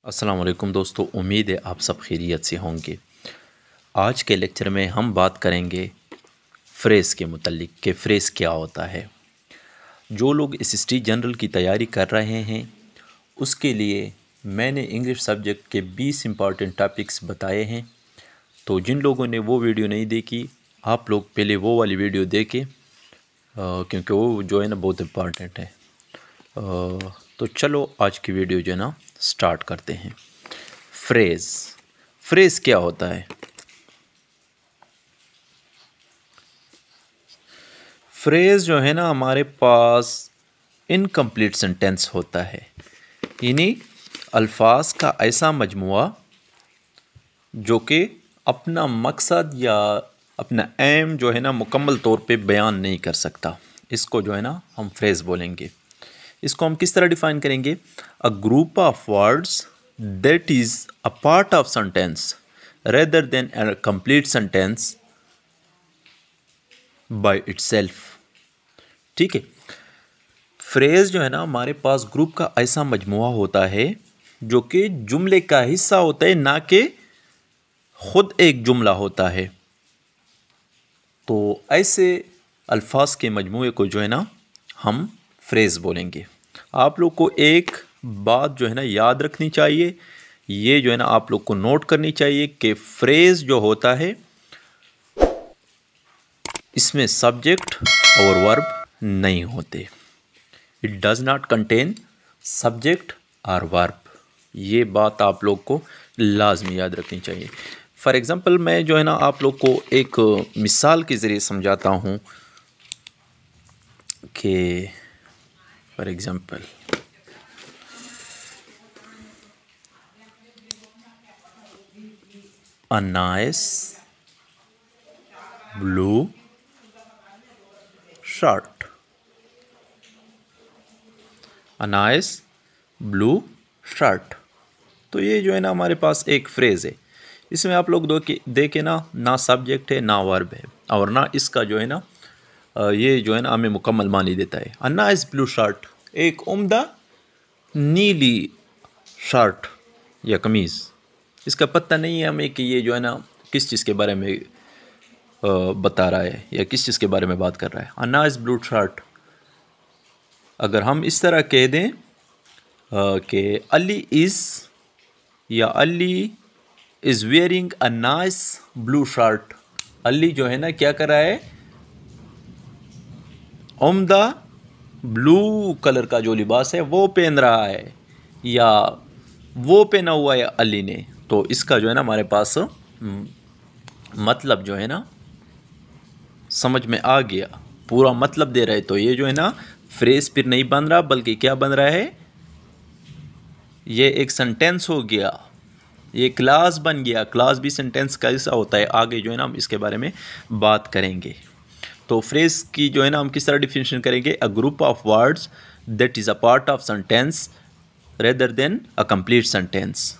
अस्सलाम वालेकुम दोस्तों, उम्मीद है आप सब खैरियत से होंगे। आज के लेक्चर में हम बात करेंगे फ्रेज़ के मुतल्लिक कि फ्रेज़ क्या होता है। जो लोग एसएसटी जनरल की तैयारी कर रहे हैं उसके लिए मैंने इंग्लिश सब्जेक्ट के 20 इम्पॉर्टेंट टॉपिक्स बताए हैं। तो जिन लोगों ने वो वीडियो नहीं देखी, आप लोग पहले वो वाली वीडियो देखें क्योंकि वो जो है ना बहुत इम्पॉर्टेंट है। तो चलो आज की वीडियो जो है ना स्टार्ट करते हैं। फ्रेज़ क्या होता है? फ्रेज़ जो है ना हमारे पास इनकम्प्लीट सेंटेंस होता है, यानी अल्फाज का ऐसा मजमुआ जो कि अपना मकसद या अपना एम जो है ना मुकम्मल तौर पे बयान नहीं कर सकता, इसको जो है ना हम फ्रेज़ बोलेंगे। इसको हम किस तरह डिफाइन करेंगे? A group of words that is a part of sentence rather than a complete sentence by itself. ठीक है, फ्रेज़ जो है ना हमारे पास ग्रुप का ऐसा मजमुआ होता है जो कि जुमले का हिस्सा होता है, ना कि खुद एक जुमला होता है। तो ऐसे अल्फाज के मजमूए को जो है ना हम फ्रेज़ बोलेंगे। आप लोग को एक बात जो है ना याद रखनी चाहिए, ये जो है ना आप लोग को नोट करनी चाहिए कि फ्रेज़ जो होता है इसमें सब्जेक्ट और वर्ब नहीं होते। It does not contain subject और वर्ब। ये बात आप लोग को लाजमी याद रखनी चाहिए। फॉर एग्ज़ाम्पल मैं जो है ना आप लोग को एक मिसाल के ज़रिए समझाता हूँ कि for example a nice blue shirt, a nice blue shirt। तो ये जो है ना हमारे पास एक फ्रेज़ है। इसमें आप लोग देखे ना सब्जेक्ट है ना वर्ब है और ना इसका जो है ना ये जो है ना हमें मुकम्मल मानी देता है। अ नाइस ब्लू शर्ट, एक उम्दा नीली शर्ट या कमीज़। इसका पता नहीं है हमें कि ये जो है ना किस चीज़ के बारे में बता रहा है या किस चीज़ के बारे में बात कर रहा है। अ नाइस ब्लू शर्ट, अगर हम इस तरह कह दें कि अली इज़ या Ali is wearing a nice blue shirt, Ali जो है ना क्या कर रहा है, उम्दा ब्लू कलर का जो लिबास है वो पहन रहा है या वो पहना हुआ है अली ने। तो इसका जो है ना हमारे पास मतलब जो है ना समझ में आ गया, पूरा मतलब दे रहा है। तो ये जो है ना फ्रेज़ फिर नहीं बन रहा, बल्कि क्या बन रहा है, ये एक सेंटेंस हो गया, ये क्लास बन गया। क्लास भी सेंटेंस का हिस्सा होता है। आगे जो है ना हम इसके बारे में बात करेंगे। तो फ्रेज़ की जो है ना हम किस तरह डिफिनेशन करेंगे? A group of words that is a part of sentence rather than a complete sentence.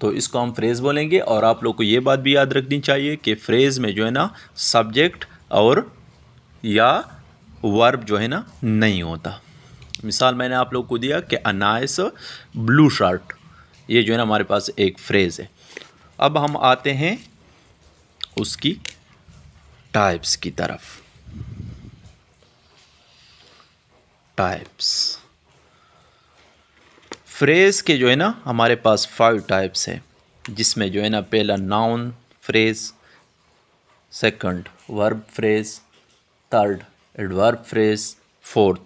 तो इसको हम फ्रेज़ बोलेंगे। और आप लोग को ये बात भी याद रखनी चाहिए कि फ्रेज़ में जो है ना सब्जेक्ट और या वर्ब जो है ना नहीं होता। मिसाल मैंने आप लोग को दिया कि अ नाइस ब्लू शर्ट, ये जो है ना हमारे पास एक फ्रेज़ है। अब हम आते हैं उसकी टाइप्स की तरफ। टाइप्स फ्रेज़ के जो है ना हमारे पास 5 टाइप्स है, जिसमें जो है ना पहला noun phrase, second verb phrase, third adverb phrase, fourth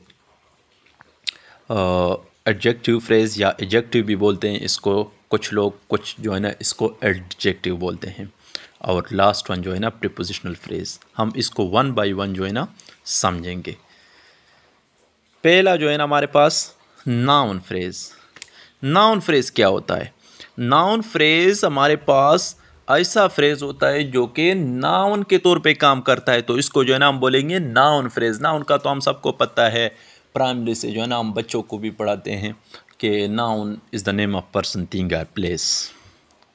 adjective phrase या एडजेक्टिव भी बोलते हैं इसको कुछ लोग, कुछ जो है ना इसको एडजेक्टिव बोलते हैं, और लास्ट वन जो है ना प्रीपोजिशनल फ्रेज़। हम इसको वन बाय वन जो है ना समझेंगे। पहला जो है ना हमारे पास नाउन फ्रेज़। नाउन फ्रेज़ क्या होता है? नाउन फ्रेज़ हमारे पास ऐसा फ्रेज़ होता है जो कि नाउन के तौर पे काम करता है। तो इसको जो है ना हम बोलेंगे नाउन फ्रेज़। नाउन का तो हम सबको पता है, प्राइमरी से जो है ना हम बच्चों को भी पढ़ाते हैं कि noun is the name of person, thing और प्लेस।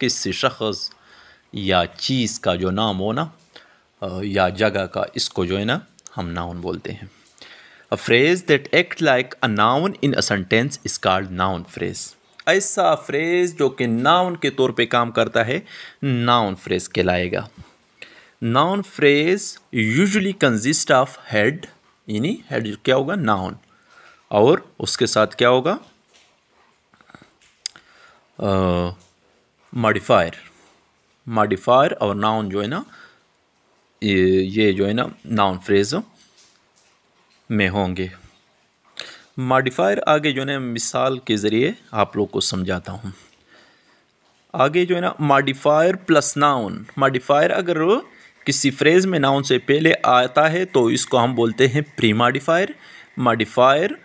किसी शख्स या चीज़ का जो नाम हो ना या जगह का, इसको जो है ना हम नाउन बोलते हैं। A phrase that acts like a noun in a sentence is called noun phrase. ऐसा फ्रेज जो कि नाउन के तौर पे काम करता है नाउन फ्रेज कहलाएगा। Noun phrase usually consist of head, यानी हेड क्या होगा नाउन, और उसके साथ क्या होगा मॉडिफायर। मॉडिफायर और नाउन जो है ना ये जो है ना नाउन फ्रेज में होंगे। मॉडिफायर आगे जो है ना मिसाल के ज़रिए आप लोग को समझाता हूँ। आगे जो है ना मॉडिफायर प्लस नाउन। मॉडिफायर अगर किसी फ्रेज में नाउन से पहले आता है तो इसको हम बोलते हैं pre modifier. Modifier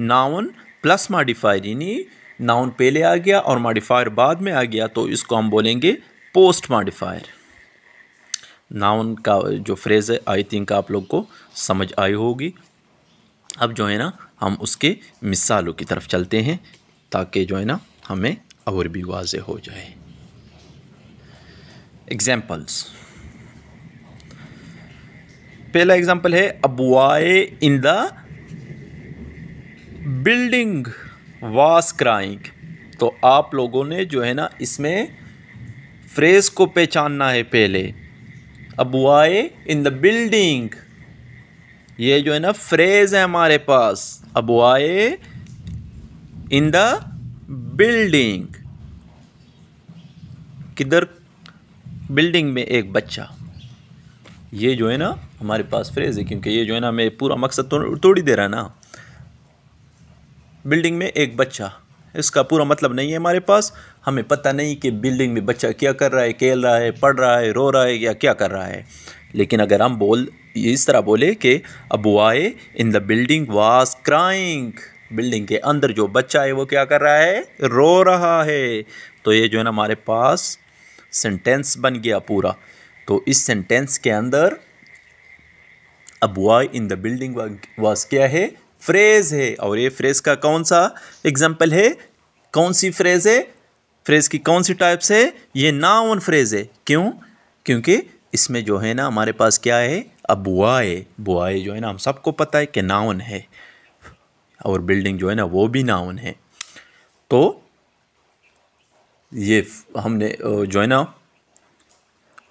noun plus modifier, यानी नाउन पहले आ गया और मॉडिफायर बाद में आ गया तो इसको हम बोलेंगे पोस्ट मॉडिफायर। नाउन का जो फ्रेज है आई थिंक आप लोग को समझ आई होगी। अब जो है ना हम उसके मिसालों की तरफ चलते हैं ताकि जो है ना हमें और भी वाज़ेह हो जाए। एग्जाम्पल्स। पहला एग्जाम्पल है अ boy in the building was crying. तो आप लोगों ने जो है ना इसमें फ्रेज को पहचानना है पहले। A boy in the building, ये जो है ना फ्रेज है हमारे पास। A boy in the building, किधर बिल्डिंग में एक बच्चा, ये जो है ना हमारे पास फ्रेज है क्योंकि ये जो है ना मैं पूरा मकसद तोड़ ही दे रहा ना। बिल्डिंग में एक बच्चा, इसका पूरा मतलब नहीं है हमारे पास। हमें पता नहीं कि बिल्डिंग में बच्चा क्या कर रहा है, खेल रहा है, पढ़ रहा है, रो रहा है या क्या कर रहा है। लेकिन अगर हम इस तरह बोले कि अ boy in the building was crying, building के अंदर जो बच्चा है वो क्या कर रहा है, रो रहा है, तो ये जो है ना हमारे पास सेंटेंस बन गया पूरा। तो इस सेंटेंस के अंदर अ boy in the building was क्या है, फ्रेज है। और ये फ्रेज का कौन सा एग्जाम्पल है, कौन सी फ्रेज है, फ्रेज की कौन सी टाइप्स है, ये नाउन फ्रेज है। क्यों? क्योंकि इसमें जो है ना हमारे पास क्या है, अ बॉय। बॉय जो है ना हम सबको पता है कि नाउन है और बिल्डिंग जो है ना वो भी नाउन है। तो ये हमने जो है ना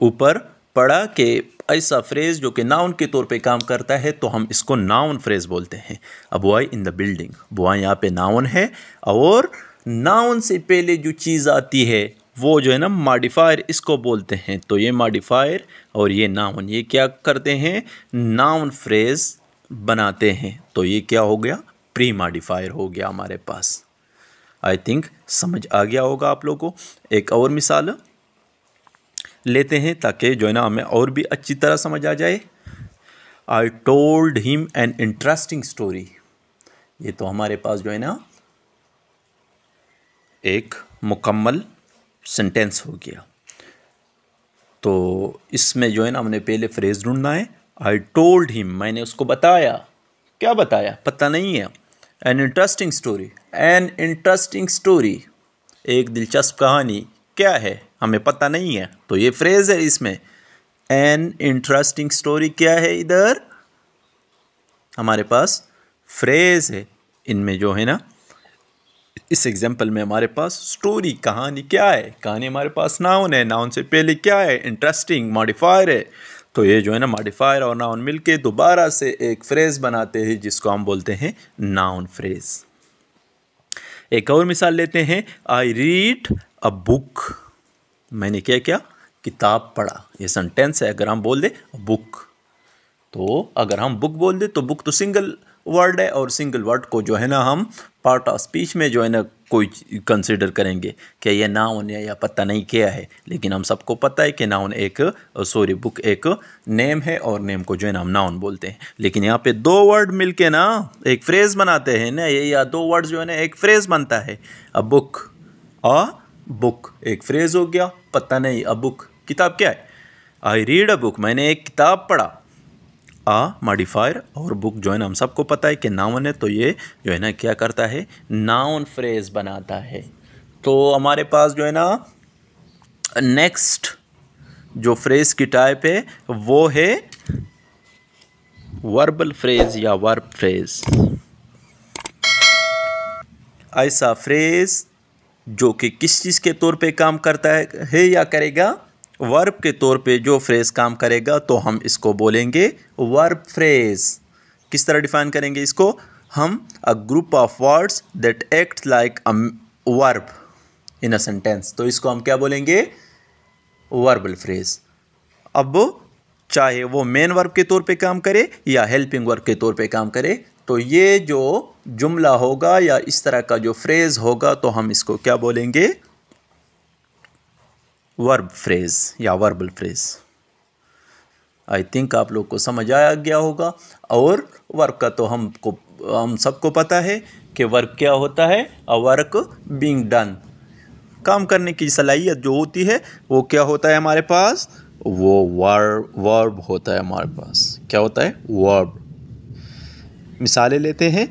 ऊपर पढ़ा कि ऐसा फ्रेज जो कि नाउन के तौर पे काम करता है तो हम इसको नाउन फ्रेज बोलते हैं। अ boy in the building, boy यहाँ पे नाउन है और नाउन से पहले जो चीज़ आती है वो जो है ना मॉडिफायर, इसको बोलते हैं। तो ये मॉडिफायर और ये नाउन, ये क्या करते हैं, नाउन फ्रेज बनाते हैं। तो ये क्या हो गया, प्री मॉडिफायर हो गया हमारे पास। आई थिंक समझ आ गया होगा आप लोगों को। एक और मिसाल लेते हैं ताकि जो है ना हमें और भी अच्छी तरह समझ आ जाए। I told him an interesting story. ये तो हमारे पास जो है ना एक मुकम्मल सेंटेंस हो गया। तो इसमें जो है ना हमने पहले फ्रेज ढूंढना है। आई टोल्ड हिम, मैंने उसको बताया। क्या बताया पता नहीं है। An interesting story, an interesting story, एक दिलचस्प कहानी क्या है हमें पता नहीं है। तो ये फ्रेज है इसमें। एन इंटरेस्टिंग स्टोरी क्या है, इधर हमारे पास फ्रेज है। इनमें जो है ना इस एग्जाम्पल में हमारे पास स्टोरी, कहानी क्या है, कहानी हमारे पास नाउन है, नाउन से पहले क्या है, इंटरेस्टिंग मॉडिफायर है। तो ये जो है ना मॉडिफायर और नाउन मिलके दोबारा से एक फ्रेज बनाते हैं जिसको हम बोलते हैं नाउन फ्रेज। एक और मिसाल लेते हैं। आई रीड अ बुक, मैंने क्या किया, किताब पढ़ा। ये सेंटेंस है। अगर हम बोल दे बुक, तो अगर हम बुक बोल दे तो बुक तो सिंगल वर्ड है और सिंगल वर्ड को जो है ना हम पार्ट ऑफ स्पीच में जो है ना कोई कंसिडर करेंगे कि ये नाउन है या पता नहीं क्या है। लेकिन हम सबको पता है कि नाउन बुक एक नेम है और नेम को जो है ना हम नाउन बोलते हैं। लेकिन यहाँ पे दो वर्ड मिलके ना एक फ्रेज बनाते हैं ना, ये या दो वर्ड जो है ना एक फ्रेज बनता है। अ बुक, अ बुक एक फ्रेज हो गया। पता नहीं, अ बुक किताब क्या है, आई रीड अ बुक, मैंने एक किताब पढ़ा। आ मॉडिफायर और बुक जो है ना हम सबको पता है कि नाउन है। तो ये जो है ना क्या करता है, नाउन फ्रेज बनाता है। तो हमारे पास जो है ना नेक्स्ट जो फ्रेज की टाइप है वो है वर्बल फ्रेज या वर्ब फ्रेज। ऐसा फ्रेज जो कि किस चीज़ के तौर पे काम करता है या करेगा, वर्ब के तौर पे जो फ्रेज़ काम करेगा, तो हम इसको बोलेंगे वर्ब फ्रेज़। किस तरह डिफाइन करेंगे इसको हम? A group of words that act like a verb in a sentence. तो इसको हम क्या बोलेंगे? Verbal phrase. अब चाहे वो मेन वर्ब के तौर पे काम करे या हेल्पिंग वर्ब के तौर पे काम करे, तो ये जो जुमला होगा या इस तरह का जो फ्रेज़ होगा, तो हम इसको क्या बोलेंगे? वर्ब फ्रेज़ या वर्बल फ्रेज़। आई थिंक आप लोग को समझ आ गया होगा। और वर्ब का तो हम सबको पता है कि वर्ब क्या होता है? A work being done. काम करने की सलाहियत जो होती है वो क्या होता है हमारे पास? वो वर्ब होता है हमारे पास। क्या होता है? वर्ब। मिसालें लेते हैं।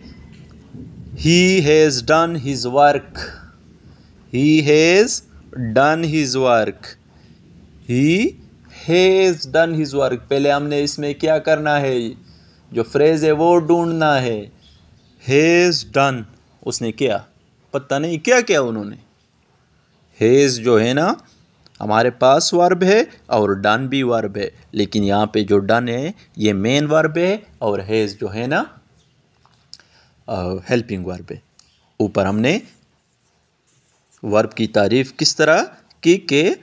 He has done his work. He has done his work. He has done his work. पहले हमने इसमें क्या करना है? जो फ्रेज है वो ढूंढना है। Has done, उसने किया, पता नहीं क्या किया उन्होंने। Has जो है ना हमारे पास वर्ब है और डन भी वर्ब है, लेकिन यहाँ पे जो डन है ये मेन वर्ब है और हैज़ जो है ना हेल्पिंग वर्ब है। ऊपर हमने वर्ब की तारीफ किस तरह की कि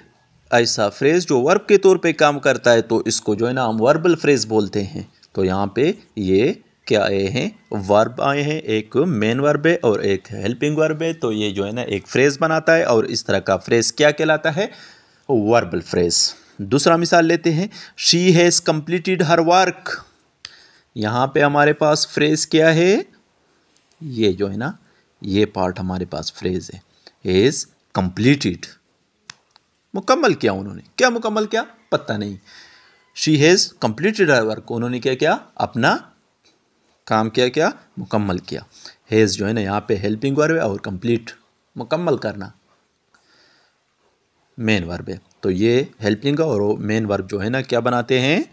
ऐसा फ्रेज जो वर्ब के तौर पे काम करता है तो इसको जो है ना हम वर्बल फ्रेज बोलते हैं। तो यहाँ पे ये क्या आए हैं? वर्ब आए हैं, एक मेन वर्ब है और एक हेल्पिंग वर्ब है। तो ये जो है ना एक फ्रेज बनाता है और इस तरह का फ्रेज क्या कहलाता है? Verbal phrase. दूसरा मिसाल लेते हैं। She has completed her work. यहाँ पे हमारे पास फ्रेज क्या है? ये जो है ना ये पार्ट हमारे पास फ्रेज है। हैज़ कंप्लीटेड, मुकम्मल किया उन्होंने। क्या मुकम्मल किया? पता नहीं। She has completed her work, उन्होंने क्या किया? अपना काम क्या मुकम्मल किया। हैज़ जो है ना यहाँ पे हेल्पिंग वर्ब है और कंप्लीट मुकम्मल करना मेन वर्ब है। तो ये हेल्पिंग और मेन वर्ब जो है ना क्या बनाते हैं?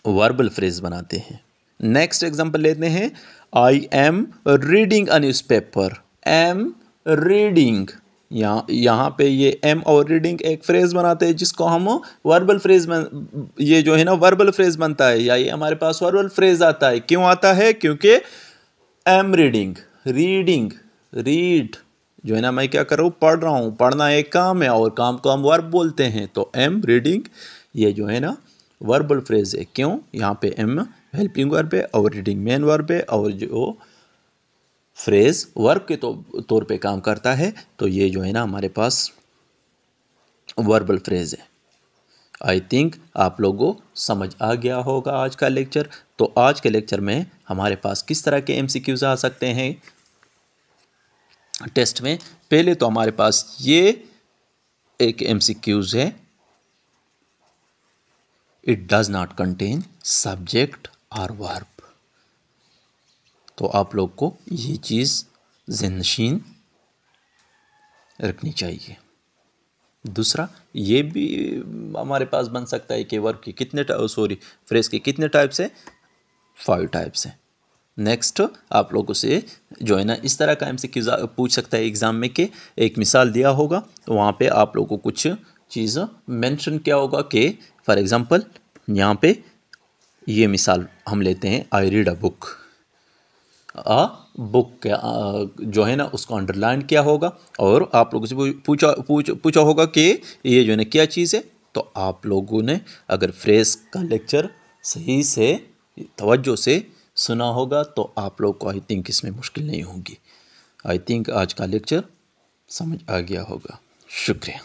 वर्बल फ्रेज बनाते हैं। नेक्स्ट एग्जांपल लेते हैं। I am reading a newspaper. Am reading, यहाँ पे ये एम और रीडिंग एक फ्रेज बनाते हैं जिसको हम वर्बल फ्रेज ये जो है ना वर्बल फ्रेज बनता है या ये हमारे पास वर्बल फ्रेज आता है। क्यों आता है? क्योंकि एम रीडिंग, रीडिंग, रीड जो है ना मैं क्या कर रहा हूँ? पढ़ रहा हूँ। पढ़ना एक काम है और काम को हम वर्ब बोलते हैं। तो एम रीडिंग ये जो है ना वर्बल फ्रेज है। क्यों? यहाँ पे एम हेल्पिंग वर्ब है और रीडिंग मेन वर्ब है और जो फ्रेज वर्ब के तौर पे काम करता है। तो ये जो है ना हमारे पास वर्बल फ्रेज है। आई थिंक आप लोगों को समझ आ गया होगा आज का लेक्चर। तो आज के लेक्चर में हमारे पास किस तरह के MCQs आ सकते हैं टेस्ट में? पहले तो हमारे पास ये एक MCQs है, it does not contain subject और वर्ब। तो आप लोग को ये चीज़ ज़हननशीन रखनी चाहिए। दूसरा ये भी हमारे पास बन सकता है कि वर्ब के कितने फ्रेज के कितने टाइप्स हैं? 5 टाइप्स हैं। नेक्स्ट आप लोगों से जो है ना इस तरह का MCQ पूछ सकता है एग्ज़ाम में कि एक मिसाल दिया होगा तो वहाँ पे आप लोगों को कुछ चीज़ मेंशन किया होगा कि फॉर एग्ज़ाम्पल यहाँ पे ये मिसाल हम लेते हैं। I read a book. Book जो है ना उसको अंडरलाइन किया होगा और आप लोगों से पूछा होगा कि ये जो है ना क्या चीज़ है। तो आप लोगों ने अगर फ्रेज का लेक्चर सही से तवज्जो से सुना होगा तो आप लोग को आई थिंक इसमें मुश्किल नहीं होगी। आई थिंक आज का लेक्चर समझ आ गया होगा। शुक्रिया।